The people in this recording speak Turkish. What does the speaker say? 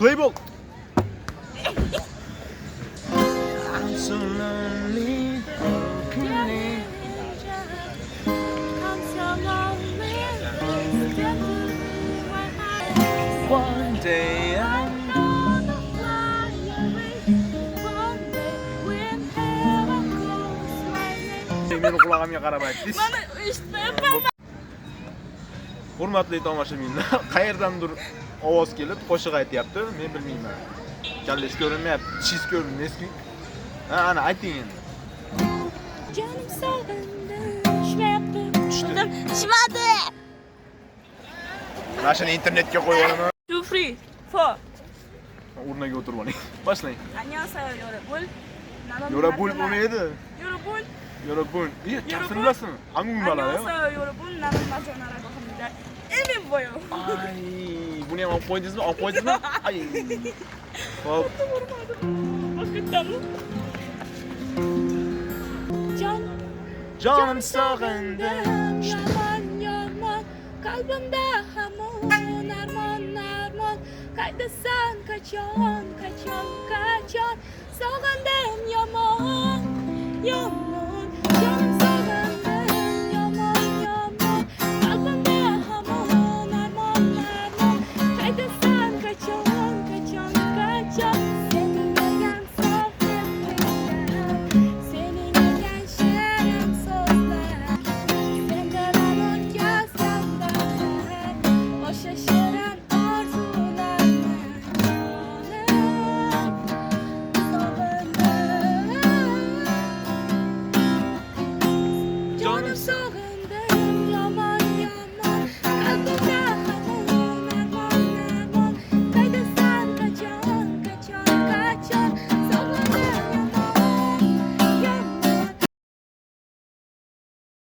Play ball. I'm so lonely, brokenly. One day I'm meni qulog'imga qaramaysiz. Mana eshitmayapman. Hurmatli tomoshabinlar, qayerdandir ovoz kelib qo'shiq aytyapti, men bilmayman. Kallangiz ko'rinmayapti, tishingiz ko'rinmayapti. Ha, ana ayting endi. Jonim sog'indi, tushmayapti. Tushdim, tushmadi. Mana shuni internetga qo'yib olaman. Two free four. O'rniga o'tirib oling. Boshlang. Annyeonghaseyo, Yorobul. Yorobul bo'lmaydi. Yorobul. Yorobul. Kasr bilasizmi? Anglamalar yo. Annyeonghaseyo, Yorobul. Nanim majonara bahimda. Emin bo'yo. Ay, buni ham olib qo'ydingizmi? Olib qo'ydingizmi? Ay. Hop. Boshqatdanmi? Jonim sog'indi. Yomon, yomon. Qalbimda hamon armon. Qaydasan, qachon. Sog'indim yomon.